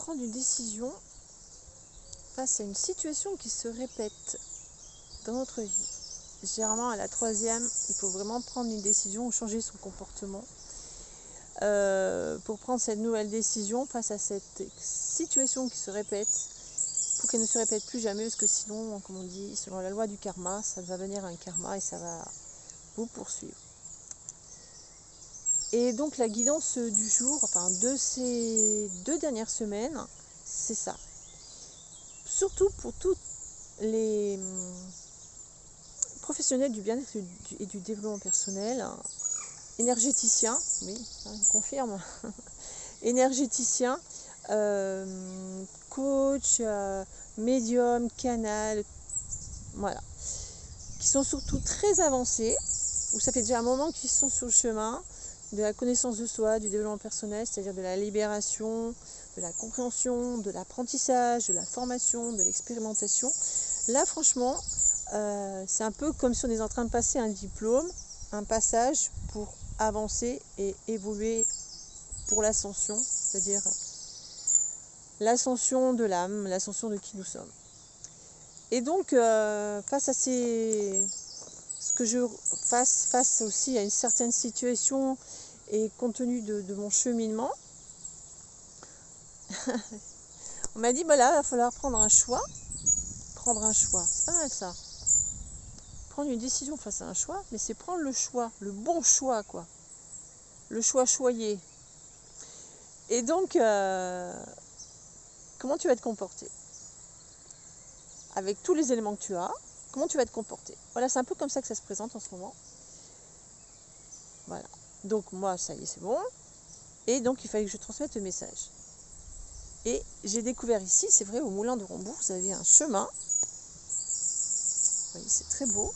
prendre une décision face à une situation qui se répète dans notre vie. Généralement, à la troisième, il faut vraiment prendre une décision ou changer son comportement pour prendre cette nouvelle décision face à cette situation qui se répète, pour qu'elle ne se répète plus jamais, parce que sinon, comme on dit, selon la loi du karma, ça va venir un karma et ça va vous poursuivre. Et donc la guidance du jour, enfin de ces 2 dernières semaines, c'est ça. Surtout pour tous les professionnels du bien-être et du développement personnel, énergéticiens, oui, je confirme, énergéticiens, coach, médium, canal, voilà, qui sont surtout très avancés, où ça fait déjà un moment qu'ils sont sur le chemin de la connaissance de soi, du développement personnel, c'est-à-dire de la libération, de la compréhension, de l'apprentissage, de la formation, de l'expérimentation. Là, franchement, c'est un peu comme si on est en train de passer un diplôme, un passage pour avancer et évoluer pour l'ascension, c'est-à-dire l'ascension de l'âme, l'ascension de qui nous sommes. Et donc, face à face aussi à une certaine situation et compte tenu de mon cheminement, on m'a dit, voilà, il va falloir prendre un choix. Prendre un choix, c'est pas mal ça. Prendre une décision face à un choix, mais c'est prendre le choix, le bon choix, quoi. Le choix choyé. Et donc, comment tu vas te comporter? Avec tous les éléments que tu as, comment tu vas te comporter? Voilà, c'est un peu comme ça que ça se présente en ce moment. Voilà. Donc moi, ça y est, c'est bon. Et donc, il fallait que je transmette le message. Et j'ai découvert ici, c'est vrai, au Moulin de Rombourg, vous avez un chemin. Vous voyez, c'est très beau.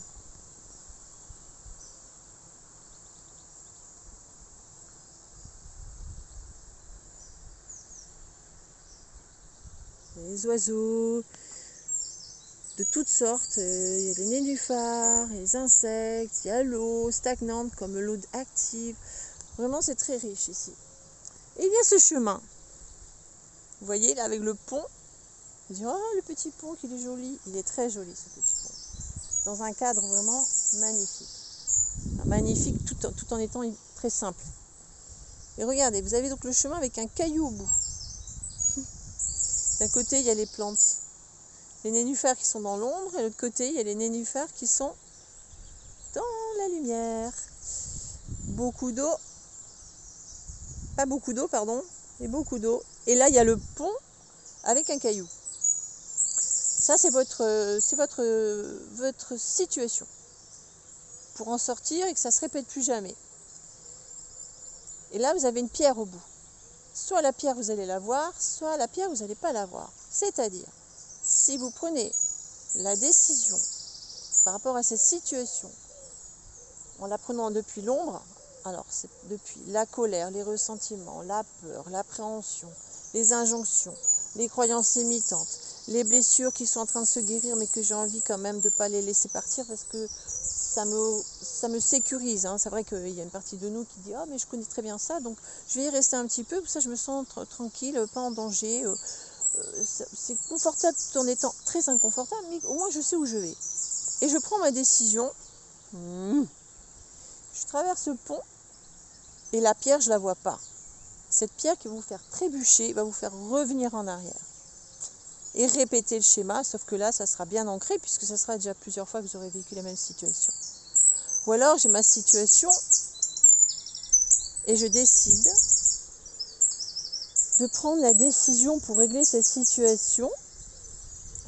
Les oiseaux de toutes sortes, il y a les nénuphars, les insectes, il y a l'eau stagnante comme l'eau active. Vraiment, c'est très riche ici. Et il y a ce chemin. Vous voyez, là, avec le pont. Vous dites, oh, le petit pont, qu'il est joli. Il est très joli, ce petit pont. Dans un cadre vraiment magnifique. Enfin, magnifique tout en étant très simple. Et regardez, vous avez donc le chemin avec un caillou au bout. D'un côté, il y a les plantes, les nénuphars qui sont dans l'ombre, et de l'autre côté, il y a les nénuphars qui sont dans la lumière. Beaucoup d'eau, pas beaucoup d'eau, pardon, mais beaucoup d'eau. Et là, il y a le pont avec un caillou. Ça, c'est votre situation. Pour en sortir et que ça ne se répète plus jamais. Et là, vous avez une pierre au bout. Soit la pierre, vous allez la voir, soit la pierre, vous n'allez pas la voir. C'est-à-dire, si vous prenez la décision par rapport à cette situation, en la prenant depuis l'ombre, alors c'est depuis la colère, les ressentiments, la peur, l'appréhension, les injonctions, les croyances limitantes, les blessures qui sont en train de se guérir mais que j'ai envie quand même de ne pas les laisser partir parce que ça me sécurise. Hein. C'est vrai qu'il y a une partie de nous qui dit « Ah, mais je connais très bien ça, donc je vais y rester un petit peu, pour ça je me sens tranquille, pas en danger. C'est confortable tout en étant très inconfortable, mais au moins je sais où je vais. » Et je prends ma décision. Je traverse le pont et la pierre, je ne la vois pas. Cette pierre qui va vous faire trébucher, va vous faire revenir en arrière. Et répéter le schéma, sauf que là, ça sera bien ancré, puisque ça sera déjà plusieurs fois que vous aurez vécu la même situation. Ou alors, j'ai ma situation et je décide de prendre la décision pour régler cette situation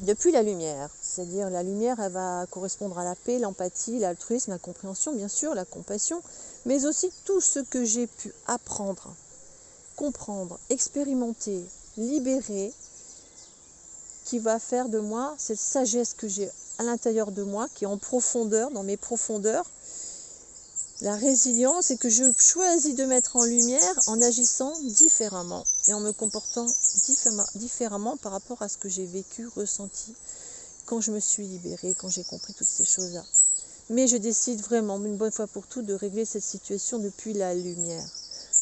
depuis la lumière. C'est-à-dire, la lumière, elle va correspondre à la paix, l'empathie, l'altruisme, la compréhension, bien sûr, la compassion, mais aussi tout ce que j'ai pu apprendre, comprendre, expérimenter, libérer, qui va faire de moi cette sagesse que j'ai à l'intérieur de moi, qui est en profondeur, dans mes profondeurs, la résilience, et que je choisis de mettre en lumière en agissant différemment et en me comportant différemment par rapport à ce que j'ai vécu, ressenti, quand je me suis libérée, quand j'ai compris toutes ces choses-là. Mais je décide vraiment, une bonne fois pour toutes, de régler cette situation depuis la lumière,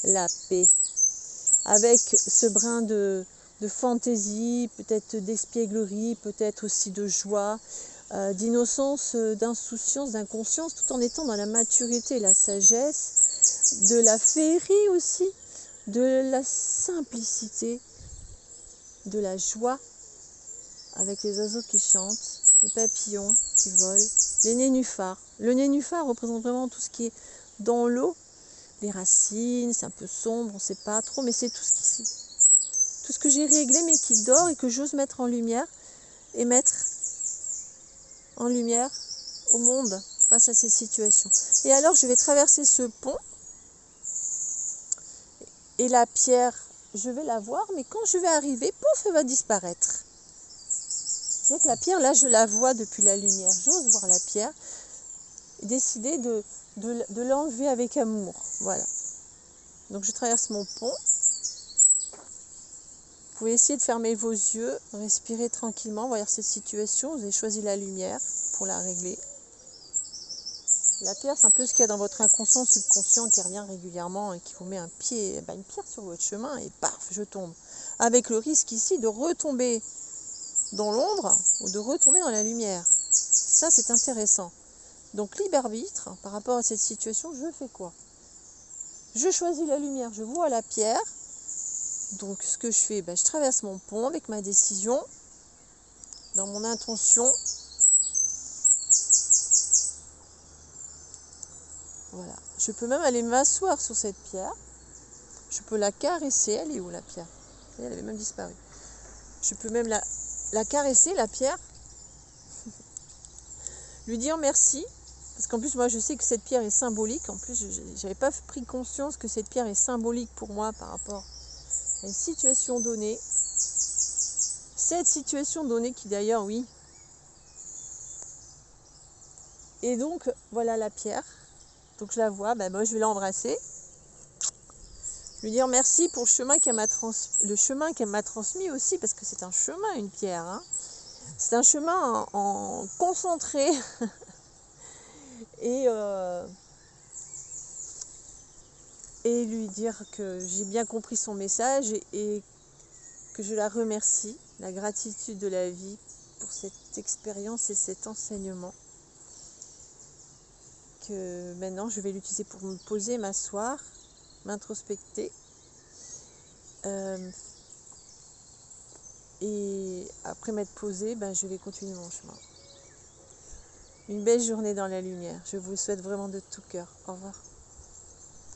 la paix, avec ce brin de de fantaisie, peut-être d'espièglerie, peut-être aussi de joie, d'innocence, d'insouciance, d'inconscience, tout en étant dans la maturité et la sagesse, de la féerie aussi, de la simplicité, de la joie, avec les oiseaux qui chantent, les papillons qui volent, les nénuphars. Le nénuphar représente vraiment tout ce qui est dans l'eau, les racines, c'est un peu sombre, on ne sait pas trop, mais c'est tout ce que j'ai réglé mais qui dort et que j'ose mettre en lumière et mettre en lumière au monde face à ces situations. Et alors je vais traverser ce pont et la pierre, je vais la voir, mais quand je vais arriver, pouf, elle va disparaître. C'est que la pierre, là, je la vois depuis la lumière. J'ose voir la pierre et décider de l'enlever avec amour. Voilà. Donc je traverse mon pont. Vous pouvez essayer de fermer vos yeux, respirer tranquillement, voir cette situation. Vous avez choisi la lumière pour la régler. La pierre, c'est un peu ce qu'il y a dans votre inconscient, subconscient qui revient régulièrement et qui vous met une pierre sur votre chemin et paf, je tombe. Avec le risque ici de retomber dans l'ombre ou de retomber dans la lumière. Ça, c'est intéressant. Donc, libre arbitre, par rapport à cette situation, je fais quoi? Je choisis la lumière, je vois la pierre. Donc, ce que je fais, je traverse mon pont avec ma décision, dans mon intention. Voilà. Je peux même aller m'asseoir sur cette pierre. Je peux la caresser. Elle est où, la pierre? Elle avait même disparu. Je peux même la caresser, la pierre. Lui dire merci. Parce qu'en plus, moi, je sais que cette pierre est symbolique. En plus, je n'avais pas pris conscience que cette pierre est symbolique pour moi par rapport à une situation donnée. Cette situation donnée qui, d'ailleurs, oui. Et donc, voilà la pierre. Donc, je la vois. Moi, je vais l'embrasser. Lui dire merci pour le chemin qu'elle m'a transmis aussi. Parce que c'est un chemin, une pierre. Hein. C'est un chemin en concentré. Et lui dire que j'ai bien compris son message et que je la remercie, la gratitude de la vie pour cette expérience et cet enseignement. Que maintenant je vais l'utiliser pour me poser, m'asseoir, m'introspecter. Et après m'être posée, je vais continuer mon chemin. Une belle journée dans la lumière. Je vous le souhaite vraiment de tout cœur. Au revoir.